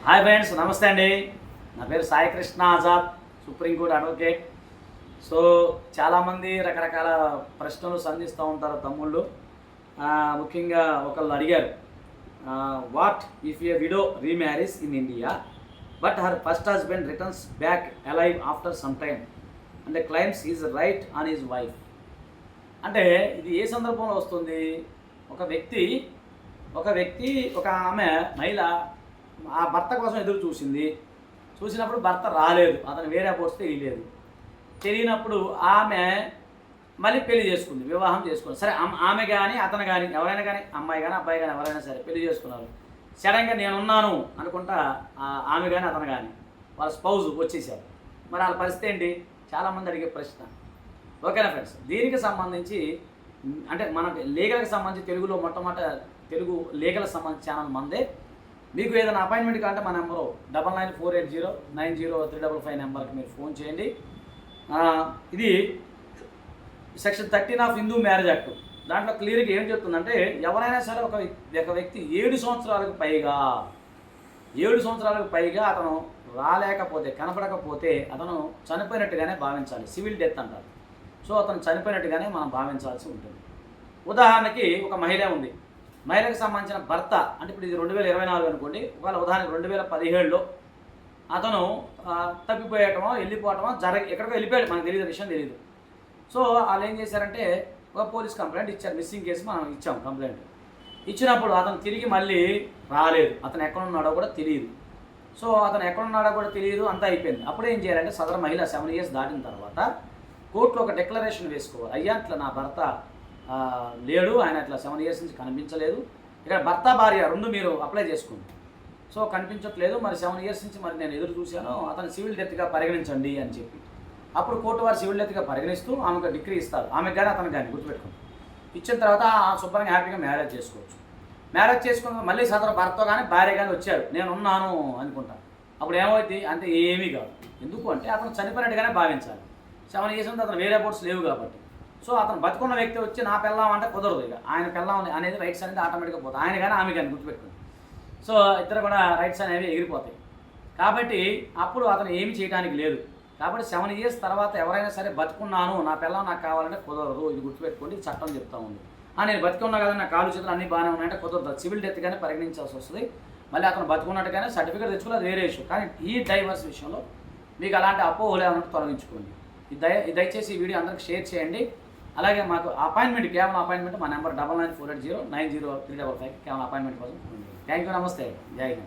Hi friends, నమస్తే అండి. నా పేరు Sai Krishna Azad, supreme court advocate. So చాలామంది రకరకాల ప్రశ్నలు సంధిస్తూ ఉంటారు తమ్ముళ్ళు. ముఖ్యంగా ఒకళ్ళు అడిగారు, what if a widow remarries in India but her first husband returns back alive after some time అంటే claims is right on his wife. అంటే ఇది ఏ సందర్భంలో వస్తుంది? ఒక వ్యక్తి ఒక ఆమె మహిళ ఆ భర్త కోసం ఎదురు చూసినప్పుడు భర్త రాలేదు, అతను వేరే పోస్ట్ తెలియనప్పుడు ఆమె మళ్ళీ పెళ్లి చేసుకుంది, వివాహం చేసుకుంది. సరే, ఆమె కానీ అతను కానీ ఎవరైనా కానీ, అమ్మాయి కానీ అబ్బాయి కానీ ఎవరైనా సరే పెళ్లి చేసుకున్నారు. సడన్గా నేనున్నాను అనుకుంటా ఆమె కానీ అతను కానీ వాళ్ళ స్పౌజ్ వచ్చేసారు. మరి వాళ్ళ పరిస్థితి ఏంటి? చాలామంది అడిగే ప్రశ్న. ఓకేనా ఫ్రెండ్స్, దీనికి సంబంధించి అంటే మనకి లీగల్కి సంబంధించి తెలుగులో మొట్టమొదట తెలుగు లీగల్కి సంబంధించి ఛానల్ మందే. మీకు ఏదైనా అపాయింట్మెంట్ కావాలంటే మా నెంబరు 9948090355 నెంబర్కి మీరు ఫోన్ చేయండి. ఇది section 13 of Hindu marriage act. దాంట్లో క్లియర్గా ఏం చెప్తుందంటే, ఎవరైనా సరే ఒక వ్యక్తి 7 సంవత్సరాలకు పైగా అతను రాలేకపోతే, కనపడకపోతే అతను చనిపోయినట్టుగానే భావించాలి. సివిల్ డెత్ అంటారు. సో అతను చనిపోయినట్టుగానే మనం భావించాల్సి ఉంటుంది. ఉదాహరణకి ఒక మహిళ ఉంది, మహిళకు సంబంధించిన భర్త, అంటే ఇప్పుడు ఇది 2024 అనుకోండి, ఒకవేళ ఉదాహరణకి 2017లో అతను తప్పిపోయటమో వెళ్ళిపోవటమో ఎక్కడికో వెళ్ళిపోయాడు, మనకు తెలియదు, విషయం తెలియదు. సో వాళ్ళు ఏం చేశారంటే ఒక పోలీస్ కంప్లైంట్ ఇచ్చారు. మిస్సింగ్ కేసు మనం ఇచ్చాం కంప్లైంట్. ఇచ్చినప్పుడు అతను తిరిగి మళ్ళీ రాలేదు, అతను ఎక్కడున్నాడో కూడా తెలియదు. సో అతను ఎక్కడున్నాడో కూడా తెలియదు, అంతా అయిపోయింది. అప్పుడు ఏం చేయాలంటే సదరు మహిళ 7 years దాటిన తర్వాత కోర్టులో ఒక డిక్లరేషన్ వేసుకోవాలి. అయ్యా, ఇట్లా నా భర్త లేడు, ఆయన ఇట్లా 7 years నుంచి కనిపించలేదు. ఇక్కడ భర్త భార్య రెండు మీరు అప్లై చేసుకోండి. సో కనిపించట్లేదు, మరి 7 years నుంచి మరి నేను ఎదురు చూశాను, అతను సివిల్ డెత్గా పరిగణించండి అని చెప్పి అప్పుడు కోర్టు వారు సివిల్ డెత్గా పరిగణిస్తూ ఆమెకు డిగ్రీ ఇస్తారు. ఆమెకు కానీ అతనికి కానీ గుర్తుపెట్టుకోండి. ఇచ్చిన తర్వాత శుభ్రంగా హ్యాపీగా మ్యారేజ్ చేసుకోవచ్చు. మ్యారేజ్ చేసుకున్న మళ్ళీ సదరు భర్త కానీ భార్య కానీ వచ్చారు, నేను ఉన్నాను అనుకుంటాను. అప్పుడు ఏమవుతుంది అంటే ఏమీ కాదు. ఎందుకు అంటే అతను చనిపోయినట్టుగానే భావించాలి. 7 years నుంచి అతను వేరే పోర్ట్స్ లేవు కాబట్టి. సో అతను బతుకున్న వ్యక్తి వచ్చి నా పెళ్ళాం అంటే కుదరదు. ఇక ఆయన పెళ్ళాం అనేది రైట్స్ అనేది ఆటోమేటిక్గా పోతాయి, ఆయన కానీ ఆమె కానీ గుర్తుపెట్టుకుంది. సో ఇద్దరు కూడా రైట్స్ అనేవి ఎగిరిపోతాయి. కాబట్టి అప్పుడు అతను ఏమి చేయడానికి లేదు. కాబట్టి 7 years తర్వాత ఎవరైనా సరే బతుకున్నాను, నా పెళ్ళాం నాకు కావాలంటే కుదరదు. ఇది గుర్తుపెట్టుకోండి, చట్టం చెప్తా ఉంది. నేను బతుకున్నా కదా, నా కాలు చేతులు అన్నీ బాగానే ఉన్నాయంటే కుదరదు. సివిల్ డెత్గానే పరిగణించాల్సి వస్తుంది. మళ్ళీ అతను బతుకున్నట్టుగానే సర్టిఫికేట్ తెచ్చుకోవాలి, అది వేరే ఇష్యూ. కానీ ఈ డైవర్స్ విషయంలో మీకు అలాంటి అపోహలు ఏమంటే తొలగించుకోండి. దయచేసి ఈ వీడియో అందరికి షేర్ చేయండి. అలాగే మాకు అపాయింట్మెంట్, కేవలం అపాయింట్మెంట్ మా నెంబర్ 9948090355 కేవలం అపాయింట్మెంట్ కోసం. థ్యాంక్ యూ, నమస్తే, జై హింద్.